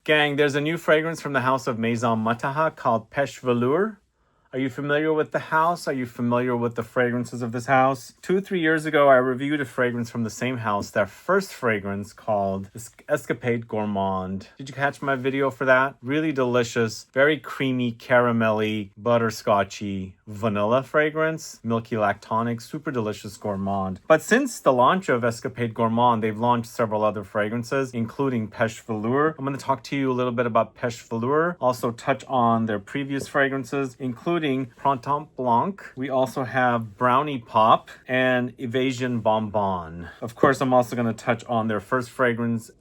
Gang, there's a new fragrance from the house of Maison Mataha called Pêche Velours. Are you familiar with the house? Are you familiar with the fragrances of this house? 2-3 years ago, I reviewed a fragrance from the same house, their first fragrance called Escapade Gourmande. Did you catch my video for that? Really delicious, very creamy, caramelly, butterscotchy, vanilla fragrance, milky lactonic, super delicious gourmand. But since the launch of Escapade Gourmande, they've launched several other fragrances, including Pêche Velours. I'm going to talk to you a little bit about Pêche Velours, also touch on their previous fragrances, including Printemps Blanc. We also have Brownie Pop and Évasion Bonbon. Of course, I'm also going to touch on their first fragrance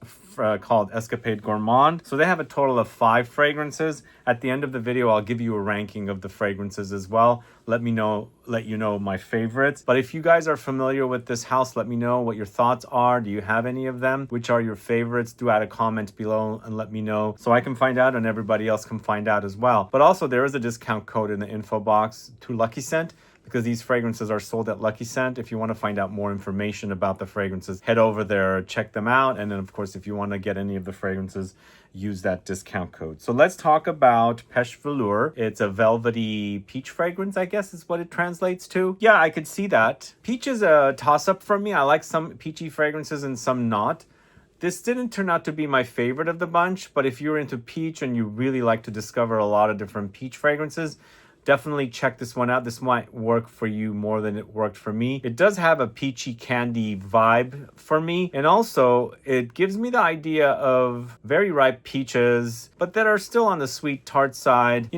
called Escapade Gourmande. So they have a total of 5 fragrances. At the end of the video, I'll give you a ranking of the fragrances as well. Let you know my favorites. But if you guys are familiar with this house, let me know what your thoughts are. Do you have any of them? Which are your favorites? Do add a comment below and let me know so I can find out and everybody else can find out as well. But also there is a discount code in the info box to LuckyScent, because these fragrances are sold at LuckyScent. If you want to find out more information about the fragrances, head over there, check them out. And then, of course, if you want to get any of the fragrances, use that discount code. So let's talk about Pêche Velours. It's a velvety peach fragrance, I guess is what it translates to. Yeah, I could see that. Peach is a toss-up for me. I like some peachy fragrances and some not. This didn't turn out to be my favorite of the bunch, but if you're into peach and you really like to discover a lot of different peach fragrances, definitely check this one out. This might work for you more than it worked for me. It does have a peachy candy vibe for me. And also, it gives me the idea of very ripe peaches, but that are still on the sweet tart side,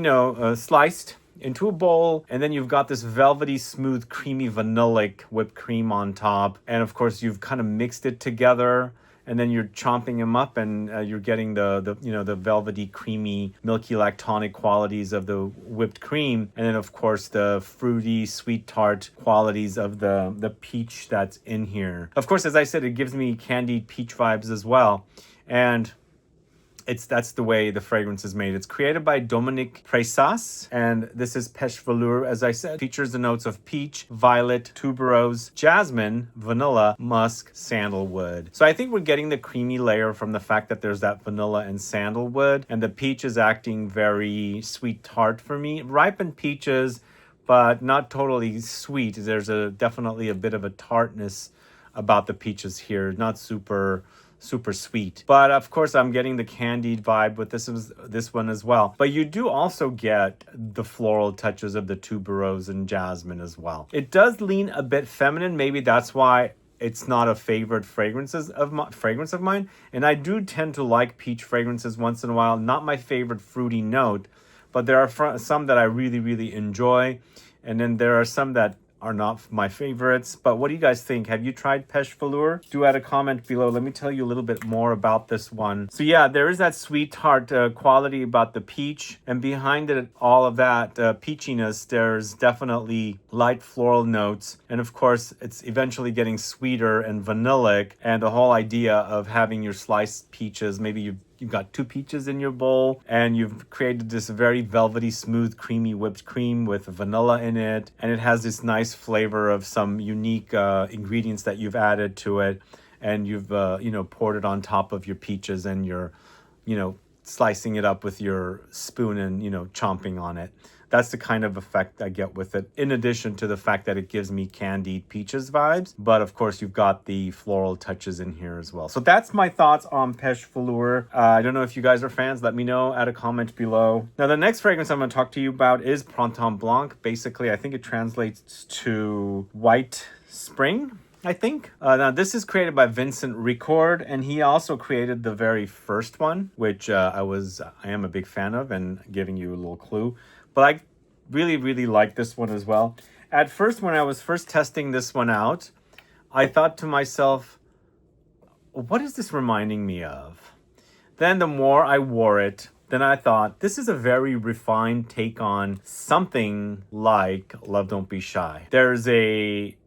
sliced into a bowl, and then you've got this velvety, smooth, creamy, vanillic whipped cream on top. And of course, you've kind of mixed it together, and then you're chomping them up, and you're getting the velvety, creamy, milky, lactonic qualities of the whipped cream, and then of course the fruity, sweet tart qualities of the peach that's in here. Of course, as I said, it gives me candied peach vibes as well, and that's the way the fragrance is made. It's created by Dominique Pressas, and this is Pêche Velours, as I said. Features the notes of peach, violet, tuberose, jasmine, vanilla, musk, sandalwood. So I think we're getting the creamy layer from the fact that there's that vanilla and sandalwood, and the peach is acting very sweet tart for me. Ripened peaches, but not totally sweet. There's definitely a bit of a tartness about the peaches here. Not super sweet, but of course I'm getting the candied vibe with this one as well. But you do also get the floral touches of the tuberose and jasmine as well. It does lean a bit feminine. Maybe that's why it's not a favorite fragrance of mine. And I do tend to like peach fragrances once in a while. Not my favorite fruity note, but there are some that I really, really enjoy. And then there are some that are not my favorites. But what do you guys think? Have you tried Pêche Velours? Do add a comment below. Let me tell you a little bit more about this one. So yeah, there is that sweet tart quality about the peach, and behind it, all of that peachiness, there's definitely light floral notes, and of course it's eventually getting sweeter and vanillic. And the whole idea of having your sliced peaches, maybe you've got 2 peaches in your bowl, and you've created this very velvety, smooth, creamy whipped cream with vanilla in it. And it has this nice flavor of some unique ingredients that you've added to it. And you've, poured it on top of your peaches, and you're, slicing it up with your spoon and, chomping on it. That's the kind of effect I get with it, in addition to the fact that it gives me candied peaches vibes. But of course, you've got the floral touches in here as well. So that's my thoughts on Pêche Velours. I don't know if you guys are fans. Let me know. Add a comment below. Now, the next fragrance I'm going to talk to you about is Printemps Blanc. Basically, I think it translates to white spring, I think. Now, this is created by Vincent Ricord, and he also created the very first one, which I am a big fan of, and giving you a little clue. But I really, really like this one as well. At first, when I was first testing this one out, I thought to myself, what is this reminding me of? Then the more I wore it, then I thought, this is a very refined take on something like Love Don't Be Shy. It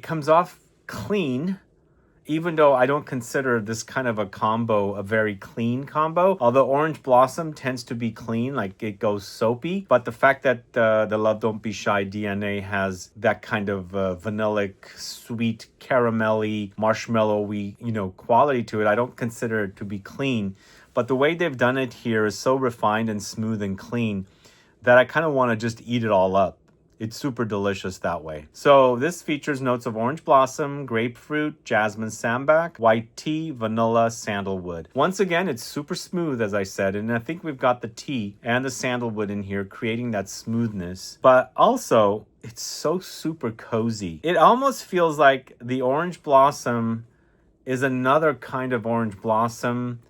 comes off clean, even though I don't consider this kind of a combo a very clean combo. Although Orange Blossom tends to be clean, like it goes soapy. But the fact that the Love Don't Be Shy DNA has that kind of vanillic, sweet, caramelly, marshmallowy, quality to it, I don't consider it to be clean. But the way they've done it here is so refined and smooth and clean that I kind of want to just eat it all up. It's super delicious that way. So this features notes of orange blossom, grapefruit, jasmine, sambac, white tea, vanilla, sandalwood. Once again, it's super smooth, as I said, and I think we've got the tea and the sandalwood in here creating that smoothness. But also, it's so super cozy. It almost feels like the orange blossom is another kind of orange blossom.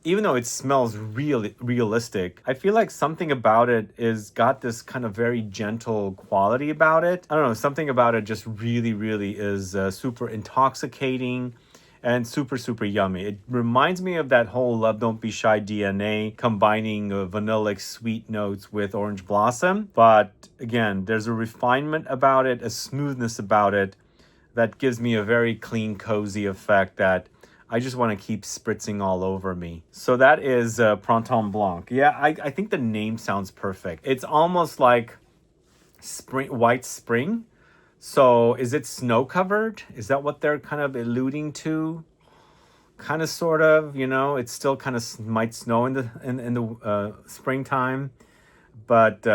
Even though it smells really realistic, I feel like something about it is got this kind of very gentle quality about it. I don't know, something about it just really is super intoxicating and super yummy. It reminds me of that whole Love Don't Be Shy DNA, combining vanillic sweet notes with orange blossom. But again, there's a refinement about it, a smoothness about it that gives me a very clean, cozy effect that I just want to keep spritzing all over me. So that is Printemps Blanc. Yeah, I think the name sounds perfect. It's almost like white spring. So is it snow covered? Is that what they're kind of alluding to? Kind of, sort of, you know, it still kind of might snow in the springtime. But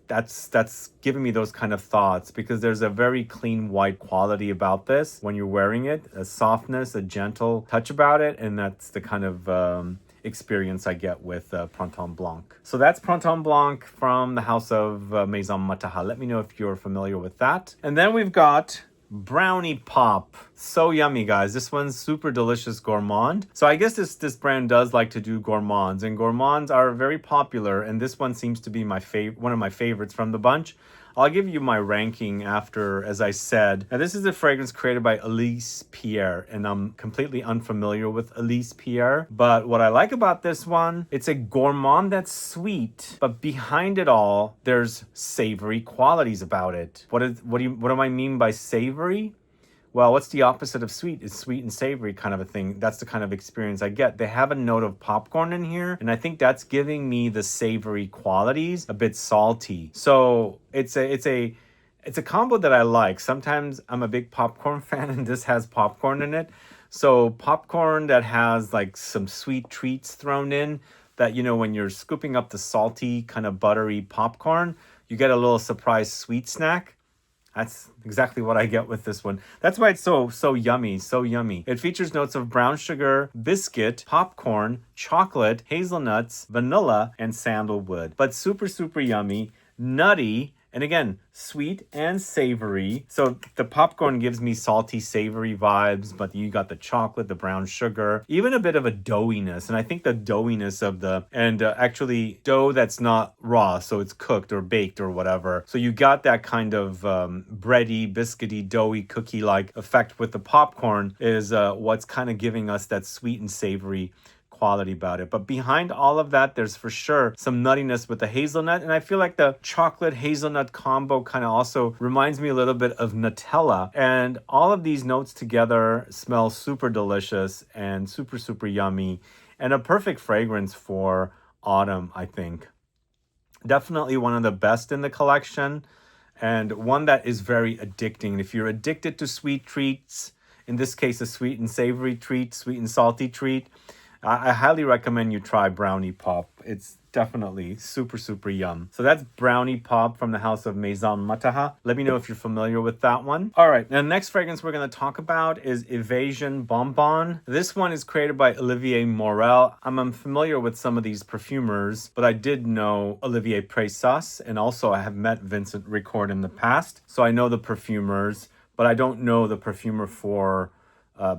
that's giving me those kind of thoughts because there's a very clean white quality about this when you're wearing it, a softness, a gentle touch about it, and that's the kind of experience I get with Printemps Blanc. So that's Printemps Blanc from the house of Maison Mataha. Let me know if you're familiar with that. And then we've got Brownie Pop. So yummy, guys. This one's super delicious gourmand. So I guess this brand does like to do gourmands, and gourmands are very popular, and this one seems to be one of my favorites from the bunch. I'll give you my ranking after, as I said. Now, this is a fragrance created by Elise Pierre, and I'm completely unfamiliar with Elise Pierre. But what I like about this one, it's a gourmand that's sweet, but behind it all, there's savory qualities about it. What do I mean by savory? Well, what's the opposite of sweet? It's sweet and savory kind of a thing. That's the kind of experience I get. They have a note of popcorn in here, and I think that's giving me the savory qualities, a bit salty. So it's a combo that I like. Sometimes I'm a big popcorn fan, and this has popcorn in it. So popcorn that has like some sweet treats thrown in that, you know, when you're scooping up the salty kind of buttery popcorn, you get a little surprise sweet snack. That's exactly what I get with this one. That's why it's so yummy, so yummy. It features notes of brown sugar, biscuit, popcorn, chocolate, hazelnuts, vanilla, and sandalwood. But super yummy, nutty, and again, sweet and savory. So the popcorn gives me salty, savory vibes, but you got the chocolate, the brown sugar, even a bit of a doughiness. And I think the doughiness of actually dough that's not raw, so it's cooked or baked or whatever. So you got that kind of bready, biscuity, doughy, cookie-like effect with the popcorn is what's kind of giving us that sweet and savory quality about it. But behind all of that, there's for sure some nuttiness with the hazelnut, and I feel like the chocolate hazelnut combo kind of also reminds me a little bit of Nutella, and all of these notes together smell super delicious and super yummy, and a perfect fragrance for autumn, I think. Definitely one of the best in the collection, and one that is very addicting. If you're addicted to sweet treats, in this case a sweet and savory treat, sweet and salty treat, I highly recommend you try Brownie Pop. It's definitely super yum. So that's Brownie Pop from the house of Maison Mataha. Let me know if you're familiar with that one. All right, now the next fragrance we're going to talk about is Évasion Bonbon. This one is created by Olivier Morel. I'm unfamiliar with some of these perfumers, but I did know Olivier Preysas, and also I have met Vincent Ricord in the past. So I know the perfumers, but I don't know the perfumer for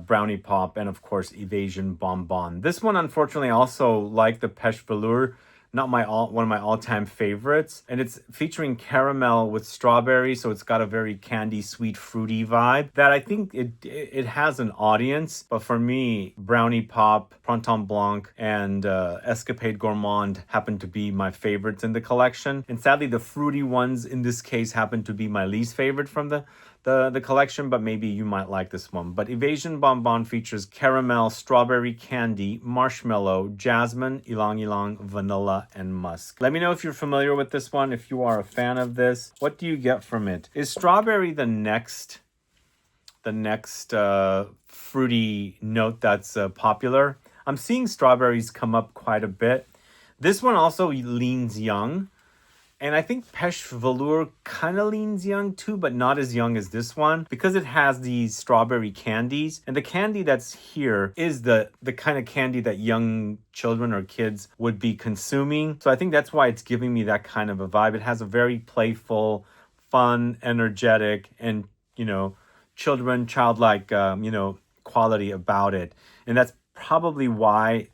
Brownie Pop, and of course Évasion Bonbon. This one, unfortunately, also like the Pêche Velours, not one of my all-time favorites, and it's featuring caramel with strawberry, so it's got a very candy, sweet, fruity vibe that I think it has an audience. But for me, Brownie Pop, Printemps Blanc, and Escapade Gourmande happen to be my favorites in the collection, and sadly the fruity ones in this case happen to be my least favorite from the collection, but maybe you might like this one. But Évasion Bonbon features caramel, strawberry candy, marshmallow, jasmine, ylang-ylang, vanilla, and musk. Let me know if you're familiar with this one, if you are a fan of this. What do you get from it? Is strawberry the next fruity note that's popular? I'm seeing strawberries come up quite a bit. This one also leans young. And I think Pêche Velours kind of leans young too, but not as young as this one because it has these strawberry candies. And the candy that's here is the kind of candy that young children or kids would be consuming. So I think that's why it's giving me that kind of a vibe. It has a very playful, fun, energetic, and, childlike, quality about it. And that's probably why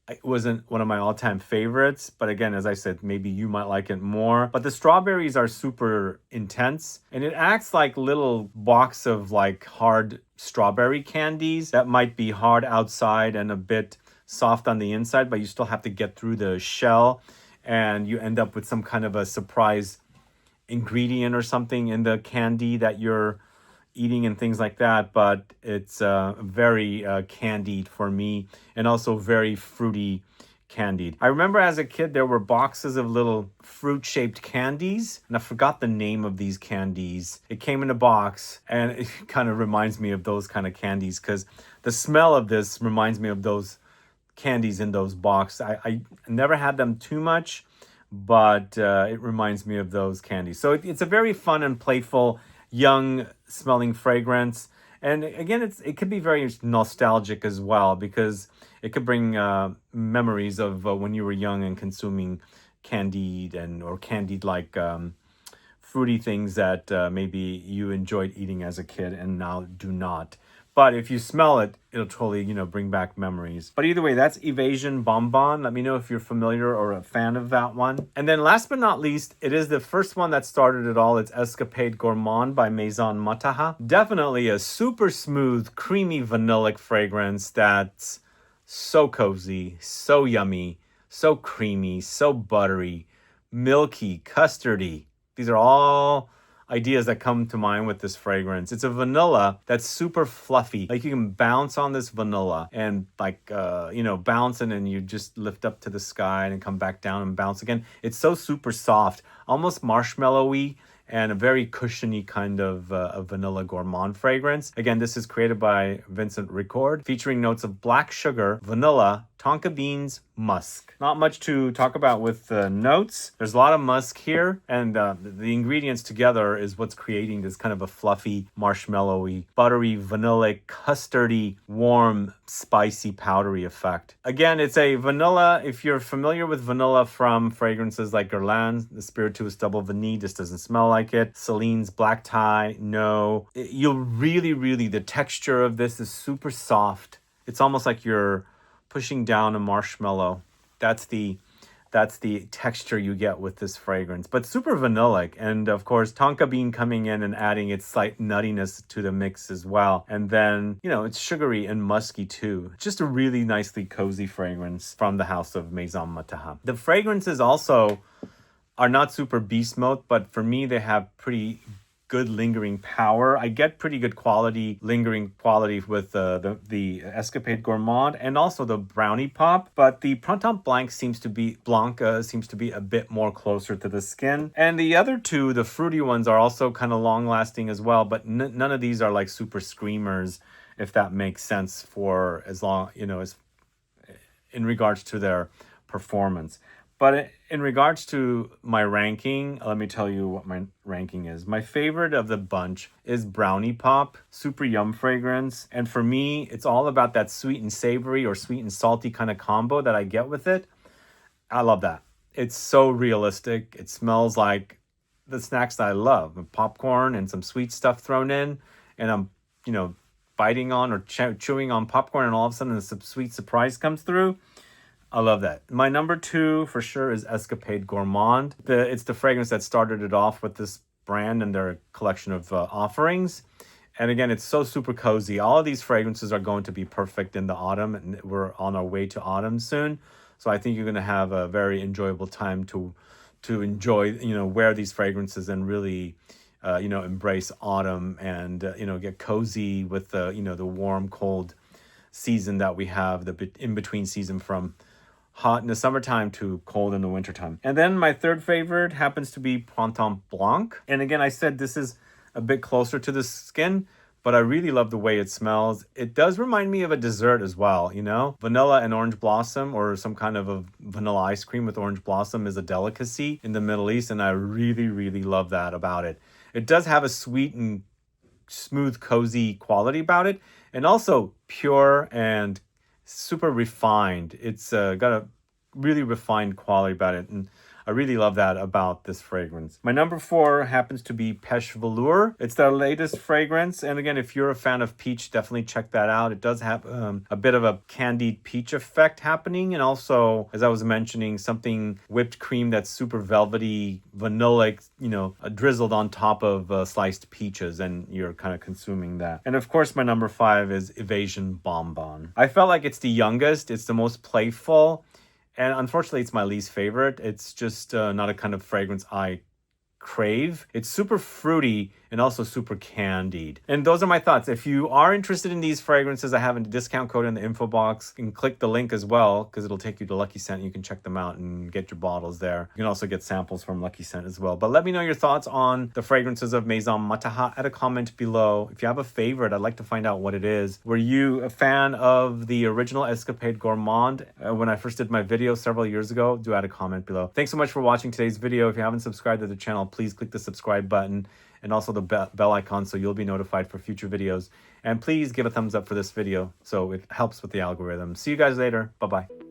it wasn't one of my all-time favorites, but again, as I said, maybe you might like it more. But the strawberries are super intense, and it acts like little box of like hard strawberry candies that might be hard outside and a bit soft on the inside, but you still have to get through the shell, and you end up with some kind of a surprise ingredient or something in the candy that you're eating and things like that. But it's very candied for me, and also very fruity candied. I remember as a kid there were boxes of little fruit-shaped candies, and I forgot the name of these candies. It came in a box, and it kind of reminds me of those kind of candies because the smell of this reminds me of those candies in those boxes. I never had them too much, but it reminds me of those candies. So it's a very fun and playful young smelling fragrance. And again, it could be very nostalgic as well because it could bring memories of when you were young and consuming candied or candied like fruity things that maybe you enjoyed eating as a kid and now do not. But if you smell it, it'll totally, bring back memories. But either way, that's Évasion Bonbon. Let me know if you're familiar or a fan of that one. And then last but not least, it is the first one that started it all. It's Escapade Gourmande by Maison Mataha. Definitely a super smooth, creamy vanillic fragrance that's so cozy, so yummy, so creamy, so buttery, milky, custardy. These are all ideas that come to mind with this fragrance. It's a vanilla that's super fluffy. Like you can bounce on this vanilla and bounce and you just lift up to the sky and come back down and bounce again. It's so super soft, almost marshmallowy, and a very cushiony kind of a vanilla gourmand fragrance. Again, this is created by Vincent Ricord, featuring notes of black sugar, vanilla, tonka beans, musk. Not much to talk about with the notes. There's a lot of musk here, and the ingredients together is what's creating this kind of a fluffy, marshmallowy, buttery, vanillic, custardy, warm, spicy, powdery effect. Again, it's a vanilla. If you're familiar with vanilla from fragrances like Guerlain, the Spirituous Double Vanille, this doesn't smell like it. Celine's Black Tie, no. You'll really, the texture of this is super soft. It's almost like you're pushing down a marshmallow. That's the texture you get with this fragrance, but super vanillic. And of course, tonka bean coming in and adding its slight nuttiness to the mix as well. And then, it's sugary and musky too. Just a really nicely cozy fragrance from the house of Maison Mataha. The fragrances also are not super beast mode, but for me, they have pretty good lingering power. I get pretty good lingering quality with the Escapade Gourmande and also the Brownie Pop, but the Printemps Blanc seems to be a bit more closer to the skin. And the other two, the fruity ones, are also kind of long lasting as well, but none of these are like super screamers, if that makes sense, for as long, as in regards to their performance. But in regards to my ranking, let me tell you what my ranking is. My favorite of the bunch is Brownie Pop, super yum fragrance. And for me, it's all about that sweet and savory or sweet and salty kind of combo that I get with it. I love that. It's so realistic. It smells like the snacks that I love. Popcorn and some sweet stuff thrown in. And I'm, biting on or chewing on popcorn, and all of a sudden a sweet surprise comes through. I love that. My number 2 for sure is Escapade Gourmande. It's the fragrance that started it off with this brand and their collection of offerings. And again, it's so super cozy. All of these fragrances are going to be perfect in the autumn, and we're on our way to autumn soon. So I think you're going to have a very enjoyable time to enjoy, wear these fragrances and really, embrace autumn and, get cozy with the, the warm, cold season that we have, the in-between season from hot in the summertime to cold in the wintertime. And then my third favorite happens to be Printemps Blanc. And again, I said this is a bit closer to the skin, but I really love the way it smells. It does remind me of a dessert as well, you know? Vanilla and orange blossom, or some kind of a vanilla ice cream with orange blossom, is a delicacy in the Middle East, and I really, really love that about it. It does have a sweet and smooth, cozy quality about it, and also pure and super refined. It's got a really refined quality about it, and I really love that about this fragrance. My number 4 happens to be Pêche Velours. It's their latest fragrance, and again, if you're a fan of peach, definitely check that out. It does have a bit of a candied peach effect happening, and also, as I was mentioning, something whipped cream that's super velvety, vanilla, you know, drizzled on top of sliced peaches, and you're kind of consuming that. And of course, my number 5 is Évasion Bonbon. I felt like it's the youngest, it's the most playful, and unfortunately, it's my least favorite. It's just not a kind of fragrance I crave. It's super fruity and also super candied. And those are my thoughts. If you are interested in these fragrances, I have a discount code in the info box. You can click the link as well, because it'll take you to LuckyScent. You can check them out and get your bottles there. You can also get samples from LuckyScent as well. But let me know your thoughts on the fragrances of Maison Mataha. Add a comment below. If you have a favorite, I'd like to find out what it is. Were you a fan of the original Escapade Gourmande when I first did my video several years ago? Do add a comment below. Thanks so much for watching today's video. If you haven't subscribed to the channel, please click the subscribe button and also the bell icon so you'll be notified for future videos. And please give a thumbs up for this video so it helps with the algorithm. See you guys later. Bye-bye.